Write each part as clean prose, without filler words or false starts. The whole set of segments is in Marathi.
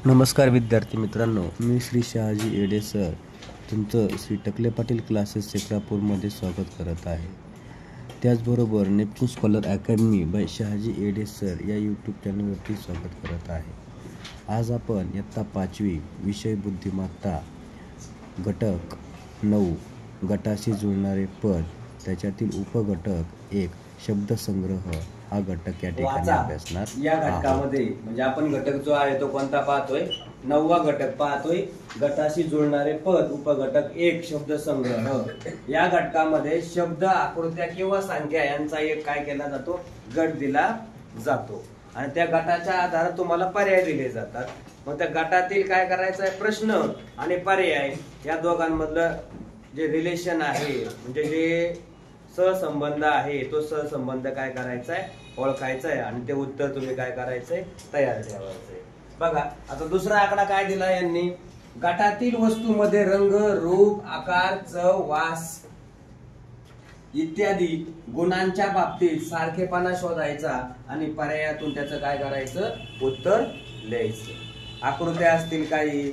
नमस्कार विद्यार्थी मित्रांनो, मी श्री शहाजी एडे सर तुमचं श्री टकले पाटील क्लासेस चक्रापूरमध्ये स्वागत करत आहे. त्याचबरोबर Neptune Scholar Academy by Shahaji Ede sir या यूट्यूब चॅनलवरती स्वागत करत आहे. आज आपण इयत्ता 5वी विषय बुद्धिमत्ता घटक 9 गटाशी जुळणारे पद त्याच्यातील उपघटक 1 शब्दसंग्रह हा घटक या ठिकाणी अभ्यासणार. या घटकामध्ये म्हणजे आपण घटक जो आहे तो कोणता पाहतोय? 9वा घटक पाहतोय. गटाशी जुळणारे पद उपघटक 1 शब्दसंग्रह. या घटकामध्ये शब्द, आकृत्या किंवा संख्या यांचा एक काय केला जातो? गट दिला जातो आणि त्या गटाच्या आधारावर तुम्हाला पर्याय दिले जातात. मग त्या गटातील काय करायचं आहे? प्रश्न आणि पर्याय या दोघांमधलं जे रिलेशन आहे म्हणजे जे सहसंबंध आहे तो सहसंबंध काय करायचा आहे? ओळखायचा आहे आणि ते उत्तर तुम्ही काय करायचंय? तयार ठेवायचंय. बघा आता दुसरा आकडा काय दिला यांनी? गटातील वस्तूमध्ये रंग, रूप, आकार, चव, वास इत्यादी गुणांच्या बाबतीत सारखेपणा शोधायचा आणि पर्यायातून त्याचं काय करायचं? उत्तर लिहायचं. आकृत्या असतील, काही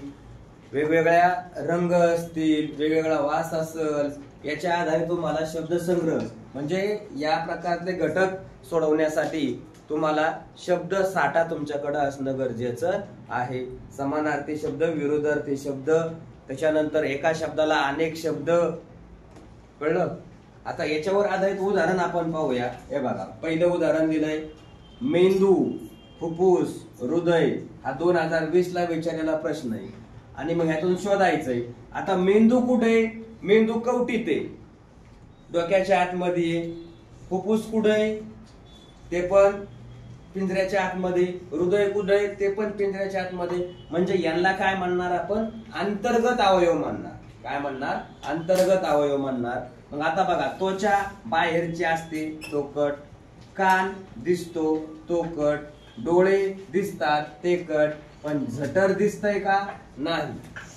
वेगवेगळ्या रंग असतील, वेगवेगळा वास असेल, याच्या आधारे तुम्हाला शब्दसंग्रह म्हणजे या प्रकारचे घटक सोडवण्यासाठी तुम्हाला शब्द साठा तुमच्याकडे असणं गरजेचं आहे. समानार्थी शब्द, विरुद्धार्थी शब्द, त्याच्यानंतर एका शब्दाला अनेक शब्द. कळलं? आता याच्यावर आधारित उदाहरण आपण पाहूया. हे बघा, पहिलं उदाहरण दिलंय मेंदू, फुफ्फुस, हृदय. हा 2020 ला विचारलेला प्रश्न आहे आणि मग ह्यातून शोधायचंय. आता मेंदू कुठे? मेंदू कवटीत आहे, डोक्याच्या आतमध्ये. फुफ्फुस कुठे? ते पण पिंजऱ्याच्या आतमध्ये. हृदय कुठे? ते पण पिंजऱ्याच्या आतमध्ये. म्हणजे यांना काय म्हणणार आपण? अंतर्गत अवयव म्हणणार. काय म्हणणार? अंतर्गत अवयव म्हणणार. मग आता बघा, त्वचा बाहेरची असते तो कट, कान दिसतो तो कट, डोळे दिसतात ते कट, पण झटर दिसतंय का? नाही.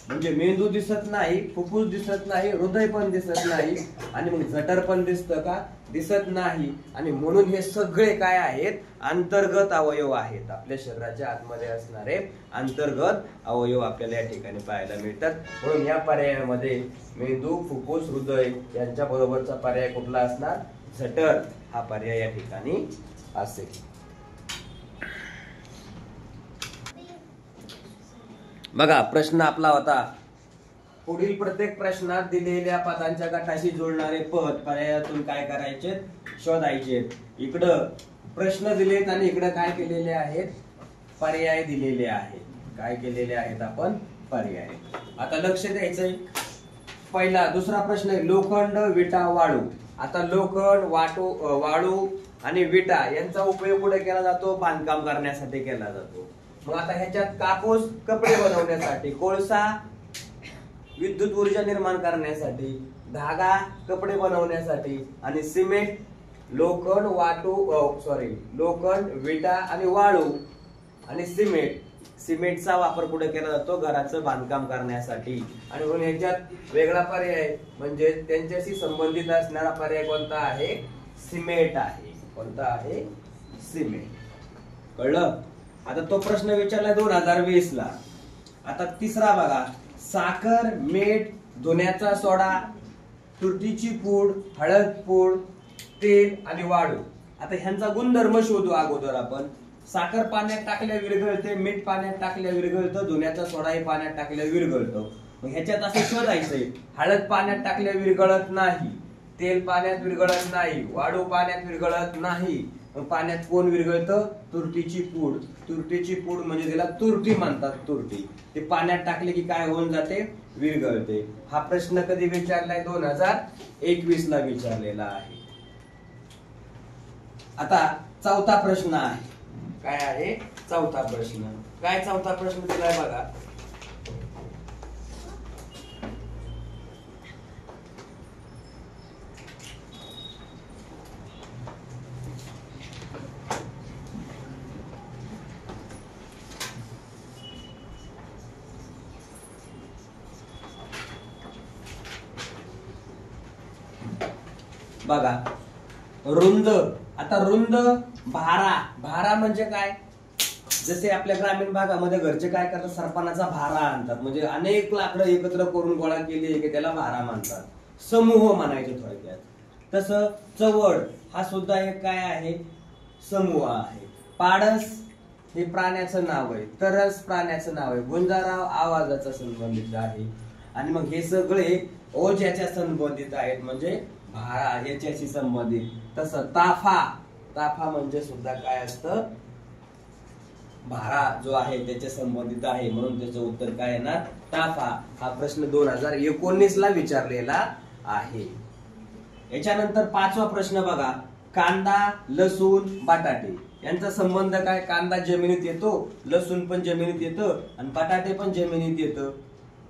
म्हणजे मेंदू दिसत नाही, फुफ्फुस दिसत नाही, हृदय पण दिसत नाही आणि मग झटर पण दिसतं का? दिसत नाही. आणि म्हणून हे सगळे काय आहेत? अंतर्गत अवयव आहेत. आपल्या शरीराच्या आतमध्ये असणारे अंतर्गत अवयव आपल्याला या ठिकाणी पाहायला मिळतात. म्हणून या पर्यायामध्ये मेंदू, फुफ्फुस, हृदय यांच्या बरोबरचा पर्याय कुठला असणार? झटर हा पर्याय या ठिकाणी असेल. बघा, प्रश्न आपला होता, पुढील प्रत्येक प्रश्नात दिलेल्या पदांच्या गटाशी जुळणारे पद पर्यायातून काय करायचे? शोधायचे. इकडं प्रश्न दिलेत आणि इकडं काय केलेले आहेत? पर्याय दिलेले आहेत. काय केलेले आहेत आपण? पर्याय. आता लक्ष द्यायचंय. पहिला दुसरा प्रश्न आहे लोखंड, विटा, वाळू. आता लोखंड, वाळू आणि विटा यांचा उपयोग कुठे केला जातो? बांधकाम करण्यासाठी केला जातो. मग आता ह्याच्यात कापूस कपडे बनवण्यासाठी, कोळसा विद्युत ऊर्जा निर्माण करण्यासाठी, धागा कपडे बनवण्यासाठी आणि सिमेंट लोखंड, लोखंड, विटा आणि वाळू आणि सिमेंटचा वापर कुठे केला जातो? घराचं बांधकाम करण्यासाठी. आणि म्हणून ह्याच्यात वेगळा पर्याय म्हणजे त्यांच्याशी संबंधित असणारा पर्याय कोणता आहे? सिमेंट आहे. कोणता आहे? सिमेंट. कळलं? आता तो प्रश्न विचारला 2020 ला. आता तिसरा बघा, साखर, मीठ, धुण्याचा सोडा, तुरटीची पूड, हळद पूड, तेल आणि वाळू. आता ह्यांचा गुणधर्म शोधू अगोदर आपण. साखर पाण्यात टाकल्या विरघळते, मीठ पाण्यात टाकल्या विरघळतं, धुण्याचा सोडाही पाण्यात टाकल्या विरघळतो. मग ह्याच्यात असं शोधायचंय, हळद पाण्यात टाकल्या विरघळत नाही, तेल पाण्यात विरघळत नाही, वाळू पाण्यात विरघळत नाही. पाण्यात कोण विरघळतं? तुरटीची पूड. तुरटीची पूड म्हणजे तिला तुरटी म्हणतात. तुरटी ते पाण्यात टाकले की काय होऊन जाते? विरघळते. हा प्रश्न कधी विचारलाय? 2021 ला विचारलेला आहे. आता चौथा प्रश्न आहे. काय आहे? चौथा प्रश्न. काय चौथा प्रश्न दिलाय बघा. बघा, रुंद. आता रुंद, भारा. भारा म्हणजे काय? जसे आपल्या ग्रामीण भागामध्ये घरचे काय करतात, सरपणाचा भारा आणतात, म्हणजे अनेक लाकडं एकत्र करून गोळा केली की त्याला भारा म्हणतात, समूह म्हणायचे थोडक्यात. तसं चवड हा सुद्धा एक काय आहे, समूह आहे. पाडस हे प्राण्याचं नाव आहे, तरस प्राण्याचं नाव आहे, गुंजारा आवाजाचा संबंधित आहे. आणि मग हे सगळे ओज याच्या संबंधित आहेत, म्हणजे भारा याच्याशी संबंधित. तसं ताफा म्हणजे सुद्धा काय असतं, भारा जो आहे त्याच्या संबंधित आहे, म्हणून त्याचं उत्तर काय येणार, ताफा. हा प्रश्न 2019 ला विचारलेला आहे. याच्यानंतर 5वा प्रश्न बघा, कांदा, लसूण, बटाटे यांचा संबंध काय. कांदा जमिनीत येतो, लसूण पण जमिनीत येतं आणि बटाटे पण जमिनीत येतं.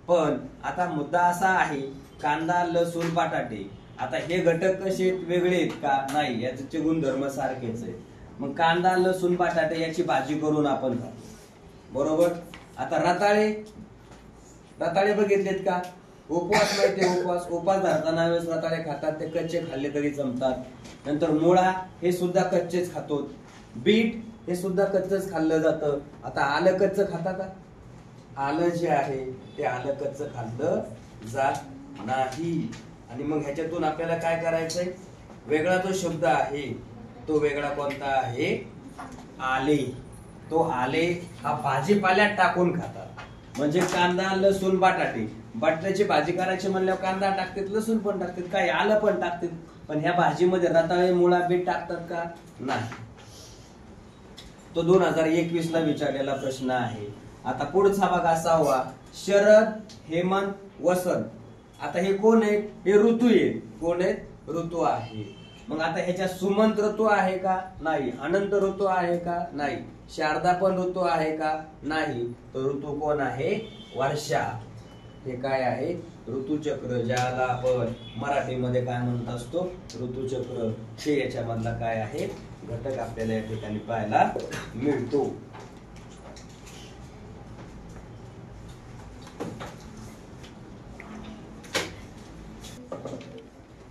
पण आता मुद्दा असा आहे, कांदा, लसूण, बटाटे आता हे घटक कसे वेगळे आहेत का, नाही, याचे गुणधर्म सारखेच आहेत. मग कांदा, लसूण, बटाटे याची भाजी करून आपण खातो, बरोबर. आता रताळे बघितलेत का, उपवास माहिती, उपवास धरताना वेळेस रताळे खातात, ते कच्चे खाल्ले तरी जमतात. नंतर मुळा हे सुद्धा कच्चेच खातो. बीट हे सुद्धा कच्चच खाल्लं जातं. आता आलं कच्च खाता का, आलं जे आहे ते आलं कच्च खाल्लं जात नाही. आणि मग ह्याच्यातून आपल्याला काय करायचंय, वेगळा जो शब्द आहे तो वेगळा कोणता आहे, आले. तो आले हा भाजीपाल्यात टाकून खातात. म्हणजे कांदा, लसूण, बटाट्याची भाजी करायची म्हणल्यावर कांदा टाकतात, लसूण पण टाकतात, काय आलं पण टाकतात. पण ह्या भाजीमध्ये रताळे, मुळा, बीट टाकतात का, नाही. तो 2021 ला विचारलेला प्रश्न आहे. आता पुढचा बघा 6वा, शरद, हेमंत, वसंत. आता हे कोण आहे, हे ऋतू आहे. कोण आहेत, ऋतू आहे. मग आता ह्याच्या सुमंत ऋतू आहे का, नाही. अनंत ऋतू आहे का, नाही. शारदा पण ऋतू आहे का, नाही. तो ऋतू कोण आहे, वर्षा. हे काय आहे, ऋतुचक्र, ज्याला आपण मराठीमध्ये काय म्हणत असतो, ऋतुचक्र. हे याच्यामधला काय आहे, घटक आपल्याला या ठिकाणी पाहायला मिळतो.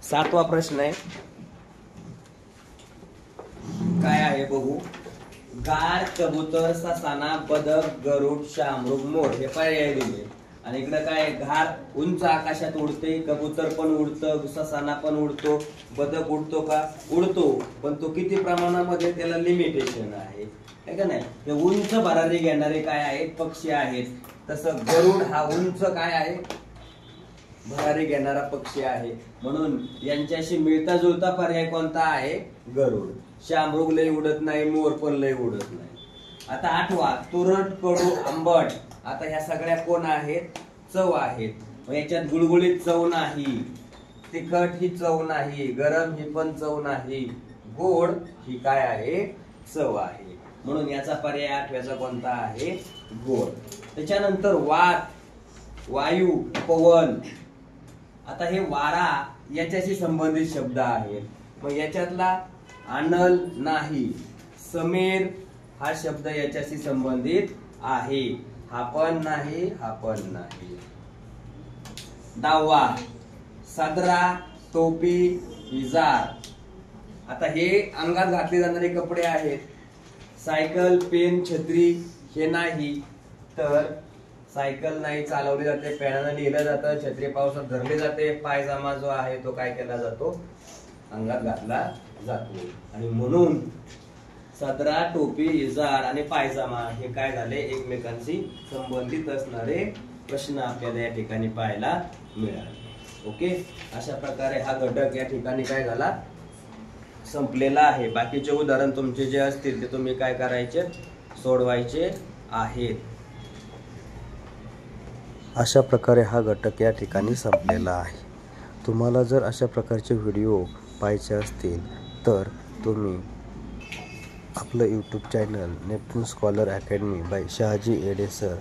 सातवा प्रश्न आहे, काय आहे बघू. गार, कबूतर, ससाना, बदक, गरुड, शामृग, मोर हे पर्याय दिले. आणि इकडे काय, घार उंच आकाशात उडते, कबूतर पण उडतं, ससाना पण उडतो, बदक उडतो का, उडतो, पण तो किती प्रमाणामध्ये, त्याला लिमिटेशन आहे का नाही. हे उंच भरारी घेणारे काय आहेत, पक्षी आहेत. तसं गरुड हा उंच काय आहे, भरारी घेणारा पक्षी आहे. म्हणून यांच्याशी मिळता जुळता पर्याय कोणता आहे, गरुड. शामृग लय उडत नाही, मोर पण लय उडत नाही. आता 8वा, तुरट, कडू, आंबट. आता ह्या सगळ्या कोण आहेत, चव आहेत. याच्यात गुळगुळीत चव नाही, तिखट ही चव नाही, गरम ही पण चव नाही, गोड ही काय आहे, चव आहे. म्हणून याचा पर्याय 8व्याचा कोणता आहे, गोड. त्याच्यानंतर वात, वायू, पवन. आता हे वारा याच्याशी संबंधित शब्द आहेत. मग याच्यातला अनल नाही, समीर हा शब्द याच्याशी संबंधित आहे. हा पण नाही, हा पण नाही. 10वा, सदरा, टोपी, इजार. आता हे अंगात घातले जाणारे कपडे आहेत. सायकल, पेन, छत्री हे नाही. तर सायकल नाही चालवली जाते, पेनानं लिहिलं जातं, छत्री पावसात धरली जाते, पायजामा जो आहे तो काय केला जातो, अंगात घातला जातो. आणि म्हणून सदरा, टोपी, इजार आणि पायजामा हे काय झाले, एकमेकांशी संबंधित असणारे प्रश्न आपल्याला या ठिकाणी पाहायला मिळाले. ओके, अशा प्रकारे हा घटक या ठिकाणी काय झाला, संपलेला आहे. बाकीचे उदाहरण तुमचे जे असतील ते तुम्ही काय करायचे, सोडवायचे आहेत. अशा प्रकारे हा घटक या ठिकाणी संपलेला आहे. तुम्हाला जर अशा प्रकारचे व्हिडिओ पाहायचे असतील तर तुम्ही आपलं YouTube channel Neptune Scholar Academy by Shahaji Ede sir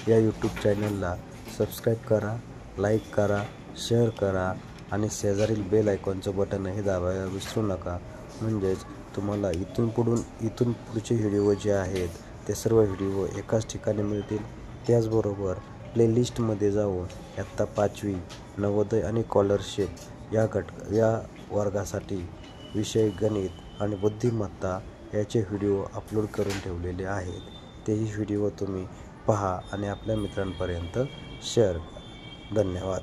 या यूट्यूब चॅनलला सबस्क्राईब करा, लाईक करा, शेअर करा आणि शेजारील बेल आयकॉनचं बटनही दाबायला विसरू नका. म्हणजेच तुम्हाला इथून पुढचे व्हिडिओ जे आहेत ते सर्व व्हिडिओ एकाच ठिकाणी मिळतील. त्याचबरोबर प्लेलिस्टमध्ये जाऊन इयत्ता 5वी नवोदय आणि स्कॉलरशिप या वर्गासाठी विषय गणित आणि बुद्धिमत्ता याचे व्हिडिओ अपलोड करून ठेवलेले आहेत. तेही व्हिडिओ तुम्ही पहा आणि आपल्या मित्रांपर्यंत शेअर करा. धन्यवाद.